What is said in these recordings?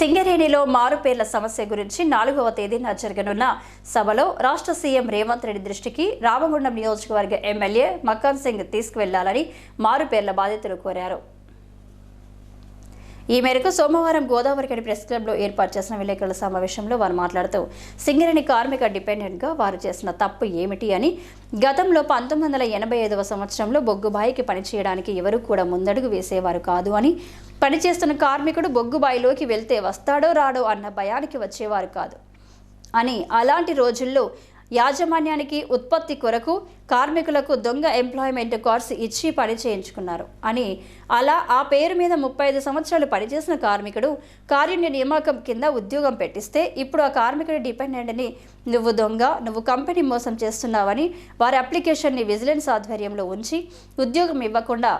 సింగరేణిలో మారుపేర్ల సమస్య గురించి 4వ తేదీన జరగనున్న సభలో రాష్ట్ర సీఎం రేవంత్ రెడ్డి దృష్టికి రామగుండం నియోజకవర్గ ఎమ్మెల్యే మక్కన్ సింగ్ తీసుకువెళ్లాలని మారుపేర్ల బాధితులు కోరారు. ఈ మేరకు సోమవారం గోదావరిఖని ప్రెస్ క్లబ్లో ఏర్పాటు చేసిన విలేకరుల సమావేశంలో వారు మాట్లాడుతూ సింగరేణి కార్మిక డిపెండెంట్గా వారు చేసిన తప్పు ఏమిటి అని, గతంలో 1985వ సంవత్సరంలో బొగ్గుబాయికి పనిచేయడానికి ఎవరూ కూడా ముందడుగు వేసేవారు కాదు అని, పనిచేస్తున్న కార్మికుడు బొగ్గుబాయిలోకి వెళ్తే వస్తాడో రాడో అన్న భయానికి వచ్చేవారు కాదు అని, అలాంటి రోజుల్లో యాజమాన్యానికి ఉత్పత్తి కొరకు కార్మికులకు దొంగ ఎంప్లాయ్మెంట్ కార్డ్స్ ఇచ్చి పని చేయించుకున్నారు అని, అలా ఆ పేరు మీద 35 సంవత్సరాలు పనిచేసిన కార్మికుడు కారుణ్య నియామకం కింద ఉద్యోగం పెట్టిస్తే ఇప్పుడు ఆ కార్మికుడి డిపెండెంట్ని నువ్వు దొంగ, నువ్వు కంపెనీ మోసం చేస్తున్నావని వారి అప్లికేషన్ని విజిలెన్స్ ఆధ్వర్యంలో ఉంచి ఉద్యోగం ఇవ్వకుండా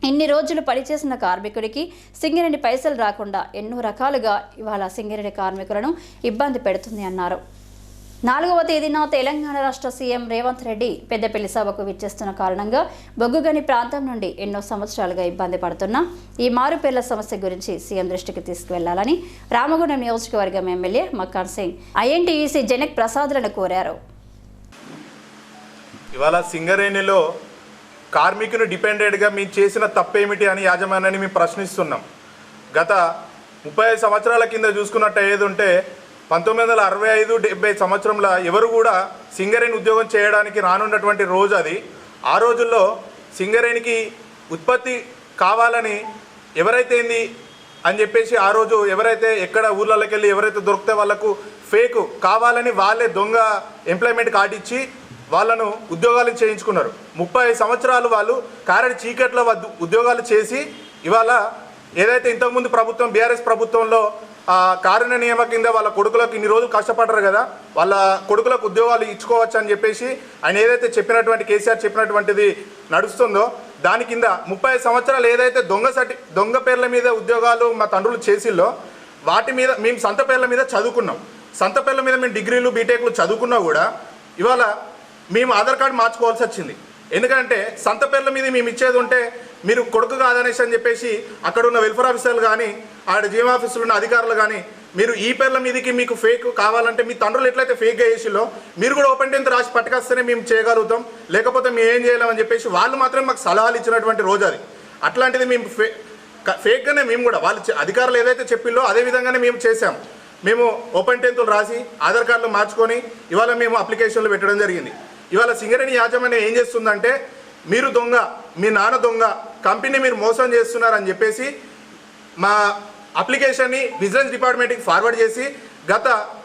ఇన్ని రోజులు పనిచేసిన కార్మికుడికి సింగరేణి పైసలు రాకుండా ఎన్నో రకాలుగా ఇవాళ సింగరేణి కార్మికులను ఇబ్బంది పెడుతుంది అన్నారు. 4వ తేదీన తెలంగాణ రాష్ట్ర సీఎం రేవంత్ రెడ్డి పెద్దపల్లి సభకు విచ్చేస్తున్న కారణంగా బొగ్గుగని ప్రాంతం నుండి ఎన్నో సంవత్సరాలుగా ఇబ్బంది పడుతున్న ఈ మారుపేర్ల సమస్య గురించి సీఎం దృష్టికి తీసుకువెళ్లాలని రామగుండం నియోజకవర్గం ఎమ్మెల్యే మక్కన్ సింగ్ ఐఎన్టీయూసీ జనక్ ప్రసాద్లను కోరారు. ఇవాళ సింగరేణిలో కార్మికుని డిపెండెంట్గా మేము చేసిన తప్పేమిటి అని యాజమాన్యాన్ని మేము ప్రశ్నిస్తున్నాం. గత 35 సంవత్సరాల కింద చూసుకున్నట్టు ఏది ఉంటే 1965-70 సంవత్సరంలో ఎవరు కూడా సింగరేణి ఉద్యోగం చేయడానికి రానున్నటువంటి రోజు అది. ఆ రోజుల్లో సింగరేణికి ఉత్పత్తి కావాలని ఎవరైతే ఏంది అని చెప్పేసి ఆ రోజు ఎవరైతే ఎక్కడ ఊర్లలోకి వెళ్ళి ఎవరైతే దొరికితే వాళ్ళకు ఫేక్ కావాలని వాళ్ళే దొంగ ఎంప్లాయ్మెంట్ కార్డు ఇచ్చి వాళ్ళను ఉద్యోగాలు చేయించుకున్నారు. 30 సంవత్సరాలు వాళ్ళు కారడి చీకట్లో ఉద్యోగాలు చేసి ఇవాళ ఏదైతే ఇంతకుముందు ప్రభుత్వం బీఆర్ఎస్ ప్రభుత్వంలో కారుణ్య నియమ కింద వాళ్ళ కొడుకులకు ఇన్ని రోజులు కష్టపడ్డారు కదా, వాళ్ళ కొడుకులకు ఉద్యోగాలు ఇచ్చుకోవచ్చు అని చెప్పేసి ఆయన ఏదైతే చెప్పినటువంటి కేసీఆర్ చెప్పినటువంటిది నడుస్తుందో దాని కింద 30 సంవత్సరాలు ఏదైతే దొంగ పేర్ల మీద ఉద్యోగాలు మా తండ్రులు చేసిల్లో వాటి మీద మేము సంత పేర్ల మీద చదువుకున్నాం. సంత పేర్ల మీద మేము డిగ్రీలు బీటెక్లు చదువుకున్నా కూడా ఇవాళ మేము ఆధార్ కార్డు మార్చుకోవాల్సి వచ్చింది. ఎందుకంటే సంత పేర్ల మీద మేము ఇచ్చేది ఉంటే మీరు కొడుకు కాదనేసి అని చెప్పేసి అక్కడ ఉన్న వెల్ఫేర్ ఆఫీసర్లు కానీ ఆడ జీఎం ఆఫీసులు ఉన్న అధికారులు కానీ మీరు ఈ పేర్ల మీదకి మీకు ఫేక్ కావాలంటే మీ తండ్రులు ఎట్లయితే ఫేక్గా చేసిలో మీరు కూడా ఓపెన్ 10th రాసి పట్టుకొస్తేనే మేము చేయగలుగుతాం, లేకపోతే మేము ఏం చేయలేమని చెప్పేసి వాళ్ళు మాత్రమే మాకు సలహాలు ఇచ్చినటువంటి రోజు అది. అట్లాంటిది మేము ఫేక్గానే మేము కూడా వాళ్ళు అధికారులు ఏదైతే చెప్పిల్లో అదే విధంగానే మేము చేసాం. మేము ఓపెన్ 10th రాసి ఆధార్ కార్డులు మార్చుకొని ఇవాళ మేము అప్లికేషన్లు పెట్టడం జరిగింది. ఇవాళ సింగరేణి యాజమాన్యం ఏం చేస్తుందంటే మీరు దొంగ, మీ నాన్న దొంగ, కంపెనీ మీరు మోసం చేస్తున్నారని చెప్పేసి మా అప్లికేషన్ని విజిలెన్స్ డిపార్ట్మెంట్కి ఫార్వర్డ్ చేసి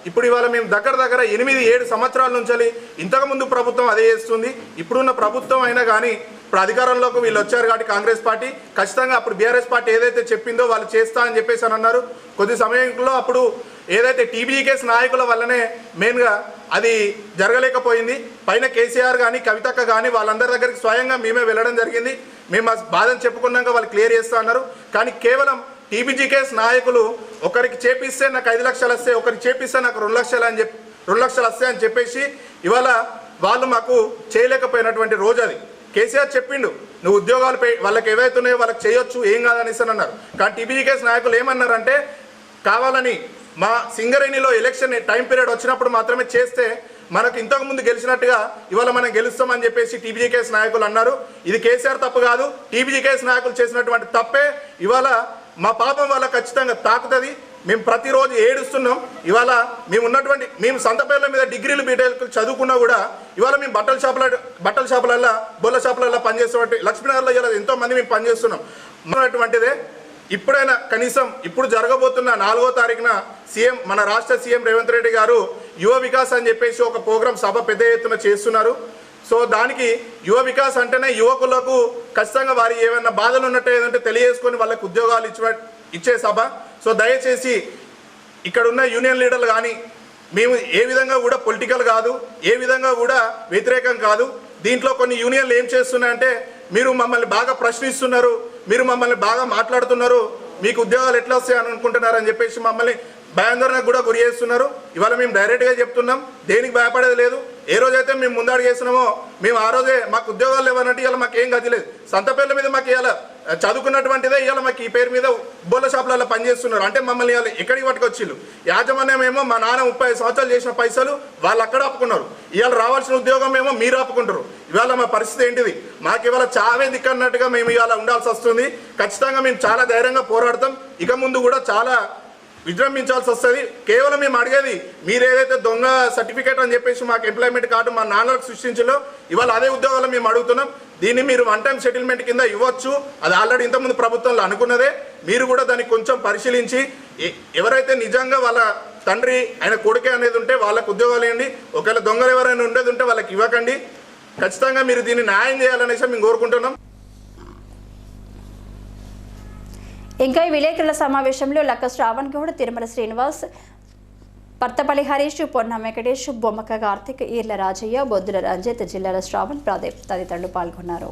ఇప్పుడు ఇవాళ మేము దగ్గర 8-7 సంవత్సరాల నుంచి ఇంతకుముందు ప్రభుత్వం అదే చేస్తుంది. ఇప్పుడున్న ప్రభుత్వం అయినా కానీ ఇప్పుడు అధికారంలోకి వీళ్ళు వచ్చారు కాబట్టి కాంగ్రెస్ పార్టీ ఖచ్చితంగా అప్పుడు బీఆర్ఎస్ పార్టీ ఏదైతే చెప్పిందో వాళ్ళు చేస్తా అని చెప్పేసి అని అన్నారు. కొద్ది సమయంలో అప్పుడు ఏదైతే టీబీజీకేఎస్ నాయకుల వల్లనే మెయిన్గా అది జరగలేకపోయింది. పైన కేసీఆర్ కానీ కవితక్క కానీ వాళ్ళందరి దగ్గరికి స్వయంగా మేమే వెళ్ళడం జరిగింది. మేము మా బాధను చెప్పుకున్నాక వాళ్ళు క్లియర్ చేస్తా అన్నారు. కానీ కేవలం టీబీజీకేఎస్ నాయకులు ఒకరికి చేపిస్తే నాకు 5 లక్షలు వస్తాయి, ఒకరికి చేపిస్తే నాకు 2 లక్షలు అని 2 లక్షలు వస్తాయని చెప్పేసి ఇవాళ వాళ్ళు మాకు చేయలేకపోయినటువంటి రోజు అది. కేసీఆర్ చెప్పిండు నువ్వు ఉద్యోగాలు వాళ్ళకి ఏవైతే ఉన్నాయో వాళ్ళకి చేయొచ్చు, ఏం కాదనేసి అన్నారు. కానీ టీబీజీకేఎస్ నాయకులు ఏమన్నారంటే కావాలని మా సింగరేణిలో ఎలక్షన్ టైం పీరియడ్ వచ్చినప్పుడు మాత్రమే చేస్తే మనకు ఇంతకుముందు గెలిచినట్టుగా ఇవాళ మనం గెలుస్తామని చెప్పేసి టీబీజీకేఎస్ నాయకులు అన్నారు. ఇది కేసీఆర్ తప్పు కాదు, టీబీజీకేఎస్ నాయకులు చేసినటువంటి తప్పే. ఇవాళ మా పాపం వల్ల ఖచ్చితంగా తాకుతుంది. మేము ప్రతిరోజు ఏడుస్తున్నాం. ఇవాళ మేము సంత పేర్ల మీద డిగ్రీలు బీటెక్లు చదువుకున్నా కూడా ఇవాళ మేము బట్టల షాపులల్లో బొల్ల షాపులలో పనిచేస్తున్నట్టు లక్ష్మీనగర్లో ఇలా ఎంతోమంది మేము పనిచేస్తున్నాం. అటువంటిదే ఇప్పుడైనా కనీసం ఇప్పుడు జరగబోతున్న 4వ తారీఖున మన రాష్ట్ర సీఎం రేవంత్ రెడ్డి గారు యువ వికాస్ అని చెప్పేసి ఒక ప్రోగ్రాం సభ పెద్ద ఎత్తున చేస్తున్నారు. సో దానికి యువ వికాస్ అంటేనే యువకులకు ఖచ్చితంగా వారి ఏమైనా బాధలు ఉన్నట్టు ఏదంటే తెలియజేసుకొని వాళ్ళకి ఉద్యోగాలు ఇచ్చే సభ. సో దయచేసి ఇక్కడ ఉన్న యూనియన్ లీడర్లు కానీ మేము ఏ విధంగా కూడా పొలిటికల్ కాదు, ఏ విధంగా కూడా వ్యతిరేకం కాదు. దీంట్లో కొన్ని యూనియన్లు ఏం చేస్తున్నాయంటే మీరు మమ్మల్ని బాగా ప్రశ్నిస్తున్నారు, మీరు మమ్మల్ని బాగా మాట్లాడుతున్నారు, మీకు ఉద్యోగాలు ఎట్లా వస్తాయని అనుకుంటున్నారని చెప్పేసి మమ్మల్ని భయాందోళనకు కూడా గురి చేస్తున్నారు. ఇవాళ మేము డైరెక్ట్గా చెప్తున్నాం, దేనికి భయపడేది లేదు. ఏ రోజైతే మేము ముందడుగు చేస్తున్నామో మేము ఆ రోజే మాకు ఉద్యోగాలు లేవన్నట్టు ఇలా మాకు ఏం గతి లేదు. సంత పేర్ల మీద మాకు ఇవాళ చదువుకున్నటువంటిదే ఇవాళ మాకు ఈ పేరు మీద బోల షాపులలో పనిచేస్తున్నారు. అంటే మమ్మల్ని ఇవాళ ఎక్కడికి పట్టుకొచ్చిళ్ళు. యాజమాన్యం ఏమో మా నాన్న 35 సంవత్సరాలు చేసిన పైసలు వాళ్ళు అక్కడ ఆపుకున్నారు. ఇవాళ రావాల్సిన ఉద్యోగం ఏమో మీరు ఆపుకుంటారు. ఇవాళ మా పరిస్థితి ఏంటిది? మాకు ఇవాళ చావే దిక్కన్నట్టుగా మేము ఇవాళ ఉండాల్సి వస్తుంది. ఖచ్చితంగా మేము చాలా ధైర్యంగా పోరాడతాం. ఇక ముందు కూడా చాలా విజృంభించాల్సి వస్తుంది. కేవలం మేము అడిగేది మీరు ఏదైతే దొంగ సర్టిఫికేట్ అని చెప్పేసి మాకు ఎంప్లాయ్మెంట్ కార్డు మా నాన్నలకు సృష్టించలో ఇవాళ అదే ఉద్యోగాలు మేము అడుగుతున్నాం. దీన్ని మీరు 1 టైం సెటిల్మెంట్ కింద ఇవ్వచ్చు. అది ఆల్రెడీ ఇంతకుముందు ప్రభుత్వంలో అనుకున్నదే. మీరు కూడా దాన్ని కొంచెం పరిశీలించి ఎవరైతే నిజంగా వాళ్ళ తండ్రి ఆయన కొడుకే అనేది ఉంటే వాళ్ళకు ఉద్యోగాలు ఇవ్వండి. ఒకవేళ దొంగలు ఎవరైనా ఉండేది ఉంటే వాళ్ళకి ఇవ్వకండి. ఖచ్చితంగా మీరు దీన్ని న్యాయం చేయాలనేసి మేము కోరుకుంటున్నాం. ఇంకా ఈ విలేకరుల సమావేశంలో లక్క శ్రావణ్ గౌడ్, తిరుమల శ్రీనివాస్, పర్తపల్లి హరీష్, పొన్న వెంకటేష్, బొమ్మక కార్తిక్, ఈర్ల రాజయ్య, బొద్దుల రంజిత్, జిల్లాల శ్రావణ్, ప్రదీప్ తదితరులు పాల్గొన్నారు.